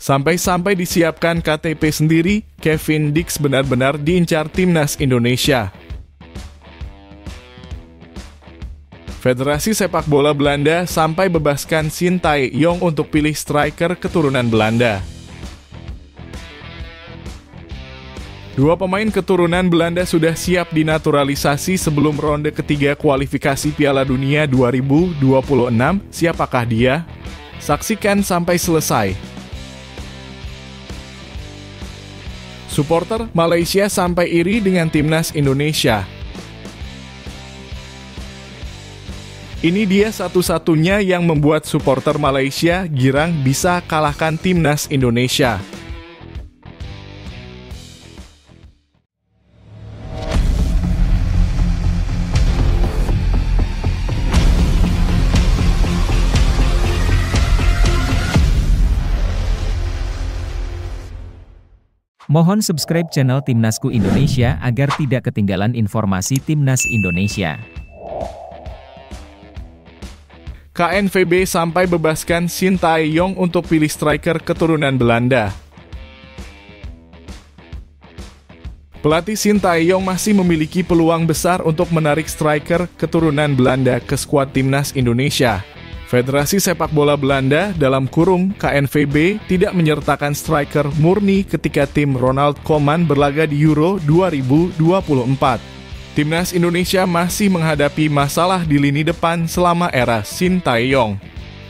Sampai-sampai disiapkan KTP sendiri, Kevin Dix benar-benar diincar timnas Indonesia. Federasi Sepak Bola Belanda sampai bebaskan Sintayong untuk pilih striker keturunan Belanda. Dua pemain keturunan Belanda sudah siap dinaturalisasi sebelum ronde ketiga kualifikasi Piala Dunia 2026. Siapakah dia? Saksikan sampai selesai. Supporter Malaysia sampai iri dengan timnas Indonesia. Ini dia satu-satunya yang membuat supporter Malaysia girang bisa kalahkan timnas Indonesia. Mohon subscribe channel Timnasku Indonesia agar tidak ketinggalan informasi Timnas Indonesia. KNVB sampai bebaskan Sintayong untuk pilih striker keturunan Belanda. Pelatih Sintayong masih memiliki peluang besar untuk menarik striker keturunan Belanda ke skuad timnas Indonesia. Federasi Sepak Bola Belanda (KNVB) tidak menyertakan striker murni ketika tim Ronald Koeman berlaga di Euro 2024. Timnas Indonesia masih menghadapi masalah di lini depan selama era Sintayong.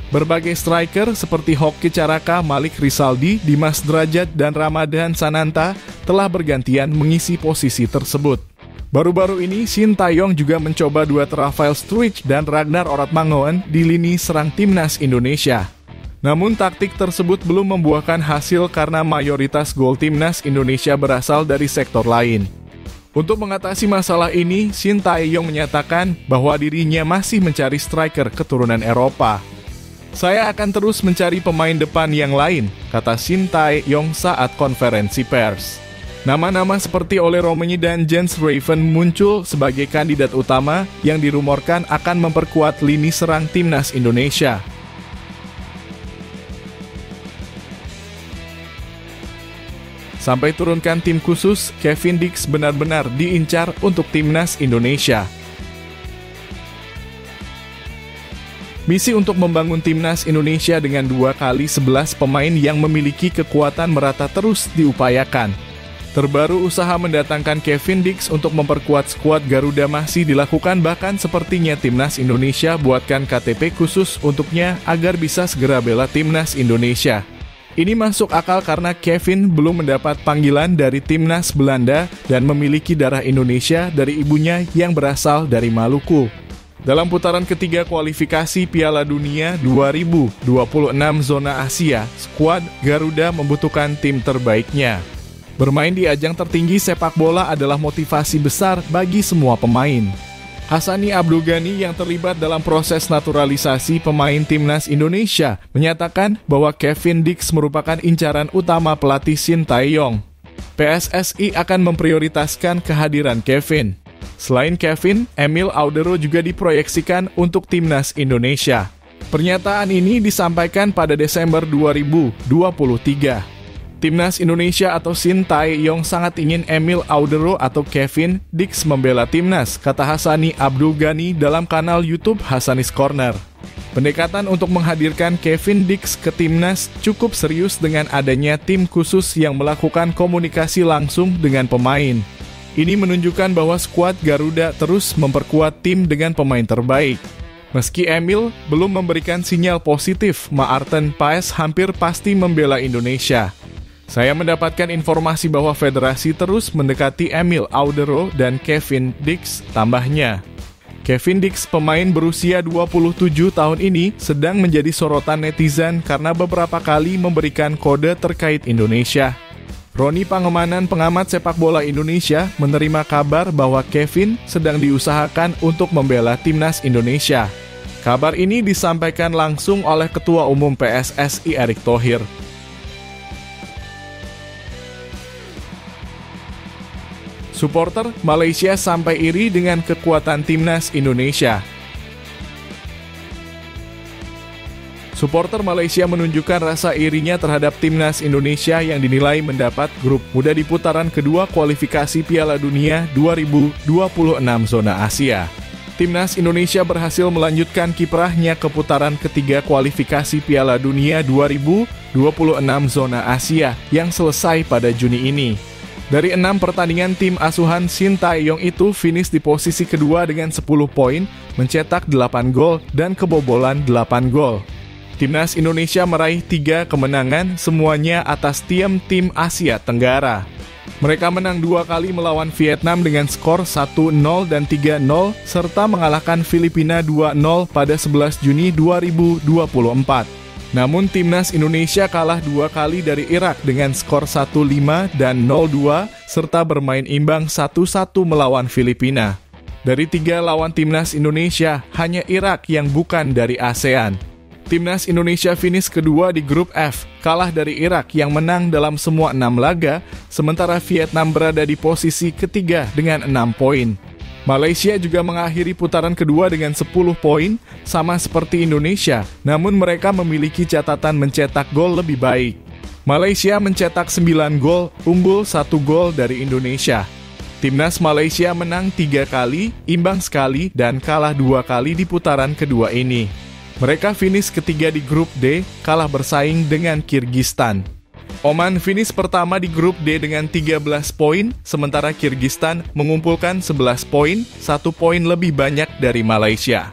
Berbagai striker seperti Hoki Caraka, Malik Rizaldi, Dimas Drajat, dan Ramadhan Sananta telah bergantian mengisi posisi tersebut. Baru-baru ini, Sintayong juga mencoba duet Rafael Struijk dan Ragnar Oratmangoen di lini serang timnas Indonesia. Namun taktik tersebut belum membuahkan hasil karena mayoritas gol timnas Indonesia berasal dari sektor lain. Untuk mengatasi masalah ini, Sintayong menyatakan bahwa dirinya masih mencari striker keturunan Eropa. "Saya akan terus mencari pemain depan yang lain," kata Sintayong saat konferensi pers. Nama-nama seperti Ole Roemeny dan Jens Raven muncul sebagai kandidat utama yang dirumorkan akan memperkuat lini serang timnas Indonesia. Sampai turunkan tim khusus, Kevin Dix benar-benar diincar untuk timnas Indonesia. Misi untuk membangun timnas Indonesia dengan 2x11 pemain yang memiliki kekuatan merata terus diupayakan. Terbaru usaha mendatangkan Kevin Dix untuk memperkuat skuad Garuda masih dilakukan, bahkan sepertinya timnas Indonesia buatkan KTP khusus untuknya agar bisa segera bela timnas Indonesia. Ini masuk akal karena Kevin belum mendapat panggilan dari timnas Belanda dan memiliki darah Indonesia dari ibunya yang berasal dari Maluku. Dalam putaran ketiga kualifikasi Piala Dunia 2026 zona Asia, skuad Garuda membutuhkan tim terbaiknya. Bermain di ajang tertinggi sepak bola adalah motivasi besar bagi semua pemain. Hassani Abdul Ghani yang terlibat dalam proses naturalisasi pemain timnas Indonesia menyatakan bahwa Kevin Dix merupakan incaran utama pelatih Sintayong. PSSI akan memprioritaskan kehadiran Kevin. Selain Kevin, Emil Audero juga diproyeksikan untuk timnas Indonesia. Pernyataan ini disampaikan pada Desember 2023. Timnas Indonesia atau Sintayong sangat ingin Emil Audero atau Kevin Dix membela timnas, kata Hassani Abdul Ghani dalam kanal YouTube Hassanis Corner. Pendekatan untuk menghadirkan Kevin Dix ke timnas cukup serius dengan adanya tim khusus yang melakukan komunikasi langsung dengan pemain. Ini menunjukkan bahwa skuad Garuda terus memperkuat tim dengan pemain terbaik. Meski Emil belum memberikan sinyal positif, Maarten Paes hampir pasti membela Indonesia. Saya mendapatkan informasi bahwa federasi terus mendekati Emil Audero dan Kevin Dix, tambahnya. Kevin Dix, pemain berusia 27 tahun ini, sedang menjadi sorotan netizen karena beberapa kali memberikan kode terkait Indonesia. Roni Pangemanan, pengamat sepak bola Indonesia, menerima kabar bahwa Kevin sedang diusahakan untuk membela timnas Indonesia. Kabar ini disampaikan langsung oleh Ketua Umum PSSI Erick Thohir. Supporter Malaysia sampai iri dengan kekuatan timnas Indonesia. Supporter Malaysia menunjukkan rasa irinya terhadap timnas Indonesia yang dinilai mendapat grup muda di putaran kedua kualifikasi Piala Dunia 2026 zona Asia. Timnas Indonesia berhasil melanjutkan kiprahnya ke putaran ketiga kualifikasi Piala Dunia 2026 zona Asia yang selesai pada Juni ini. Dari 6 pertandingan, tim asuhan Shin Tae-yong itu finish di posisi kedua dengan 10 poin, mencetak 8 gol dan kebobolan 8 gol. Timnas Indonesia meraih 3 kemenangan, semuanya atas tim Asia Tenggara. Mereka menang 2 kali melawan Vietnam dengan skor 1-0 dan 3-0, serta mengalahkan Filipina 2-0 pada 11 Juni 2024. Namun timnas Indonesia kalah 2 kali dari Irak dengan skor 1-5 dan 0-2, serta bermain imbang 1-1 melawan Filipina. Dari 3 lawan timnas Indonesia, hanya Irak yang bukan dari ASEAN. Timnas Indonesia finish kedua di grup F, kalah dari Irak yang menang dalam semua 6 laga, sementara Vietnam berada di posisi ketiga dengan 6 poin. Malaysia juga mengakhiri putaran kedua dengan 10 poin, sama seperti Indonesia, namun mereka memiliki catatan mencetak gol lebih baik. Malaysia mencetak 9 gol, unggul 1 gol dari Indonesia. Timnas Malaysia menang 3 kali, imbang sekali, dan kalah 2 kali di putaran kedua ini. Mereka finish ketiga di grup D, kalah bersaing dengan Kirgistan. Oman finish pertama di grup D dengan 13 poin, sementara Kirgistan mengumpulkan 11 poin, 1 poin lebih banyak dari Malaysia.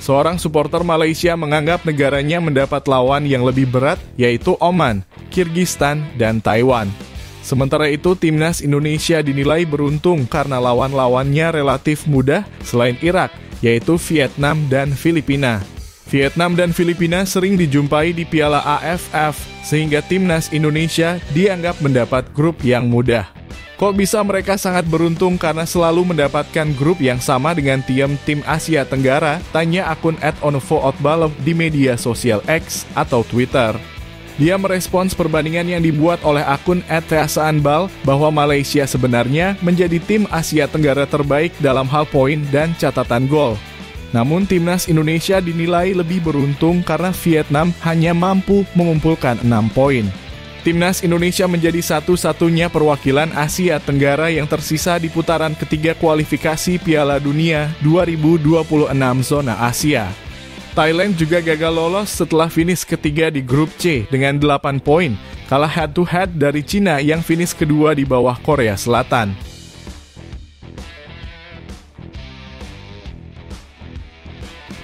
Seorang supporter Malaysia menganggap negaranya mendapat lawan yang lebih berat, yaitu Oman, Kirgistan, dan Taiwan. Sementara itu, timnas Indonesia dinilai beruntung karena lawan-lawannya relatif mudah selain Irak, yaitu Vietnam dan Filipina. Vietnam dan Filipina sering dijumpai di Piala AFF, sehingga timnas Indonesia dianggap mendapat grup yang mudah. Kok bisa mereka sangat beruntung karena selalu mendapatkan grup yang sama dengan tim Asia Tenggara? Tanya akun @onfootball di media sosial X atau Twitter. Dia merespons perbandingan yang dibuat oleh akun @feasaanbal bahwa Malaysia sebenarnya menjadi tim Asia Tenggara terbaik dalam hal poin dan catatan gol. Namun timnas Indonesia dinilai lebih beruntung karena Vietnam hanya mampu mengumpulkan 6 poin. Timnas Indonesia menjadi satu-satunya perwakilan Asia Tenggara yang tersisa di putaran ketiga kualifikasi Piala Dunia 2026 zona Asia. Thailand juga gagal lolos setelah finish ketiga di grup C dengan 8 poin, kalah head-to-head dari Cina yang finish kedua di bawah Korea Selatan.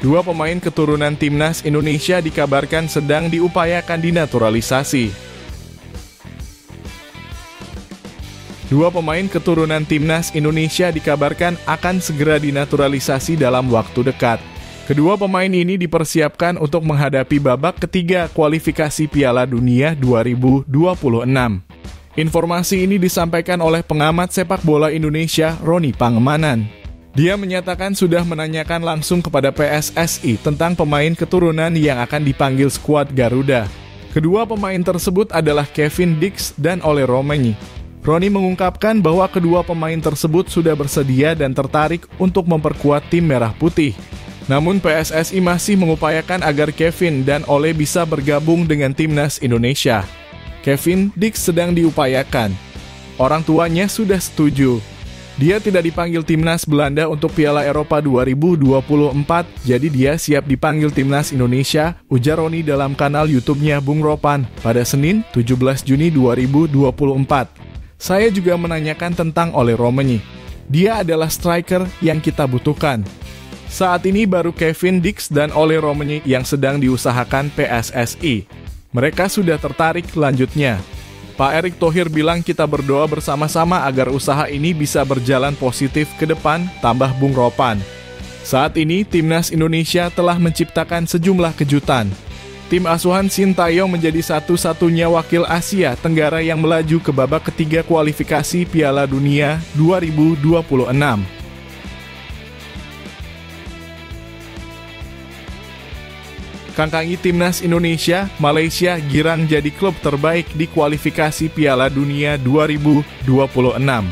Dua pemain keturunan timnas Indonesia dikabarkan sedang diupayakan dinaturalisasi. Dua pemain keturunan timnas Indonesia dikabarkan akan segera dinaturalisasi dalam waktu dekat. Kedua pemain ini dipersiapkan untuk menghadapi babak ketiga kualifikasi Piala Dunia 2026. Informasi ini disampaikan oleh pengamat sepak bola Indonesia, Roni Pangemanan. Dia menyatakan sudah menanyakan langsung kepada PSSI tentang pemain keturunan yang akan dipanggil skuad Garuda. Kedua pemain tersebut adalah Kevin Dix dan Ole Romenyi. Roni mengungkapkan bahwa kedua pemain tersebut sudah bersedia dan tertarik untuk memperkuat tim Merah Putih. Namun PSSI masih mengupayakan agar Kevin dan Ole bisa bergabung dengan timnas Indonesia. Kevin Dix sedang diupayakan. Orang tuanya sudah setuju. Dia tidak dipanggil timnas Belanda untuk Piala Eropa 2024, jadi dia siap dipanggil timnas Indonesia, ujar Roni dalam kanal YouTube-nya Bung Ropan pada Senin 17 Juni 2024. Saya juga menanyakan tentang Ole Romenyi. Dia adalah striker yang kita butuhkan. Saat ini baru Kevin Dix dan Ole Romenyi yang sedang diusahakan PSSI. Mereka sudah tertarik lanjutnya. Pak Erick Thohir bilang kita berdoa bersama-sama agar usaha ini bisa berjalan positif ke depan, tambah Bung Ropan. Saat ini, timnas Indonesia telah menciptakan sejumlah kejutan. Tim asuhan Shin Tae-yong menjadi satu-satunya wakil Asia Tenggara yang melaju ke babak ketiga kualifikasi Piala Dunia 2026. Kangkangi timnas Indonesia, Malaysia girang jadi klub terbaik di kualifikasi Piala Dunia 2026.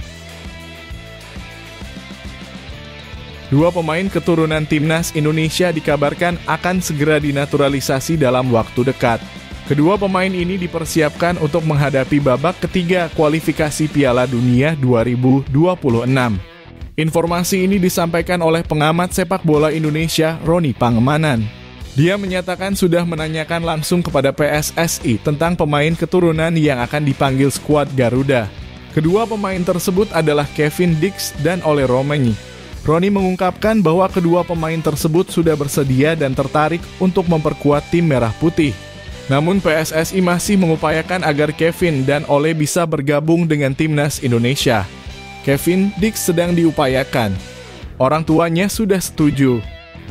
Dua pemain keturunan timnas Indonesia dikabarkan akan segera dinaturalisasi dalam waktu dekat. Kedua pemain ini dipersiapkan untuk menghadapi babak ketiga kualifikasi Piala Dunia 2026. Informasi ini disampaikan oleh pengamat sepak bola Indonesia, Roni Pangemanan. Dia menyatakan sudah menanyakan langsung kepada PSSI tentang pemain keturunan yang akan dipanggil skuad Garuda. Kedua pemain tersebut adalah Kevin Dix dan Ole Romagnoli. Roni mengungkapkan bahwa kedua pemain tersebut sudah bersedia dan tertarik untuk memperkuat tim Merah Putih. Namun PSSI masih mengupayakan agar Kevin dan Ole bisa bergabung dengan timnas Indonesia. Kevin Dix sedang diupayakan. Orang tuanya sudah setuju.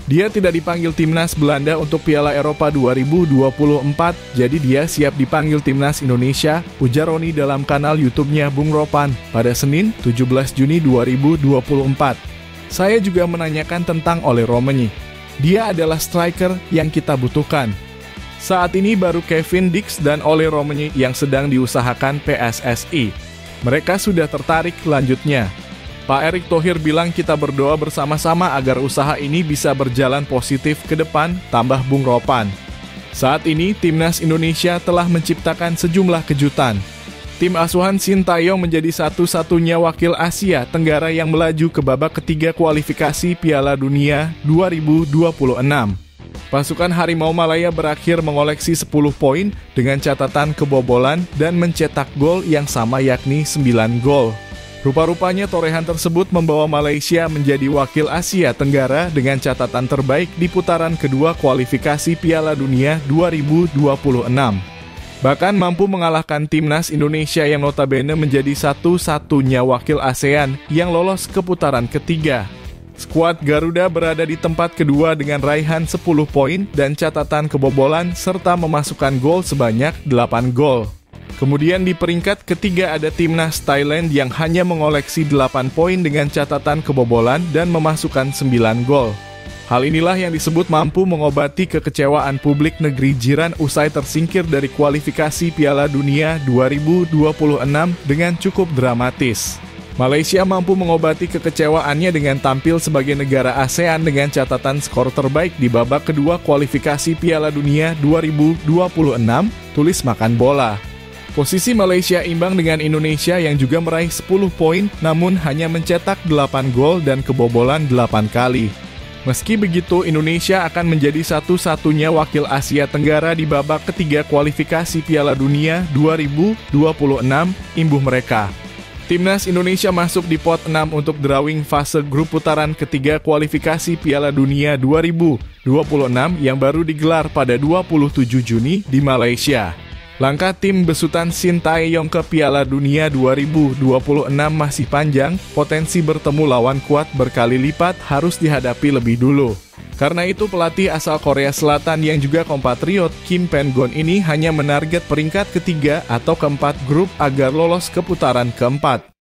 Dia tidak dipanggil timnas Belanda untuk Piala Eropa 2024, jadi dia siap dipanggil timnas Indonesia, ujar Roni dalam kanal YouTube-nya Bung Ropan pada Senin 17 Juni 2024. Saya juga menanyakan tentang Ole Romagnoli. Dia adalah striker yang kita butuhkan. Saat ini baru Kevin Dix dan Ole Romagnoli yang sedang diusahakan PSSI. Mereka sudah tertarik lanjutnya. Pak Erick Thohir bilang kita berdoa bersama-sama agar usaha ini bisa berjalan positif ke depan, tambah Bung Ropan. Saat ini, Timnas Indonesia telah menciptakan sejumlah kejutan. Tim asuhan Sintayong menjadi satu-satunya wakil Asia Tenggara yang melaju ke babak ketiga kualifikasi Piala Dunia 2026. Pasukan Harimau Malaya berakhir mengoleksi 10 poin dengan catatan kebobolan dan mencetak gol yang sama yakni 9 gol. Rupa-rupanya torehan tersebut membawa Malaysia menjadi wakil Asia Tenggara dengan catatan terbaik di putaran kedua kualifikasi Piala Dunia 2026. Bahkan mampu mengalahkan timnas Indonesia yang notabene menjadi satu-satunya wakil ASEAN yang lolos ke putaran ketiga. Skuad Garuda berada di tempat kedua dengan raihan 10 poin dan catatan kebobolan serta memasukkan gol sebanyak 8 gol. Kemudian di peringkat ketiga ada timnas Thailand yang hanya mengoleksi 8 poin dengan catatan kebobolan dan memasukkan 9 gol. Hal inilah yang disebut mampu mengobati kekecewaan publik negeri jiran usai tersingkir dari kualifikasi Piala Dunia 2026 dengan cukup dramatis. Malaysia mampu mengobati kekecewaannya dengan tampil sebagai negara ASEAN dengan catatan skor terbaik di babak kedua kualifikasi Piala Dunia 2026, tulis Makan Bola. Posisi Malaysia imbang dengan Indonesia yang juga meraih 10 poin namun hanya mencetak 8 gol dan kebobolan 8 kali. Meski begitu, Indonesia akan menjadi satu-satunya wakil Asia Tenggara di babak ketiga kualifikasi Piala Dunia 2026, imbuh mereka. Timnas Indonesia masuk di pot 6 untuk drawing fase grup putaran ketiga kualifikasi Piala Dunia 2026 yang baru digelar pada 27 Juni di Malaysia. Langkah tim besutan Sintayong ke Piala Dunia 2026 masih panjang, potensi bertemu lawan kuat berkali lipat harus dihadapi lebih dulu. Karena itu pelatih asal Korea Selatan yang juga kompatriot Kim Pen-gon ini hanya menarget peringkat ketiga atau keempat grup agar lolos ke putaran keempat.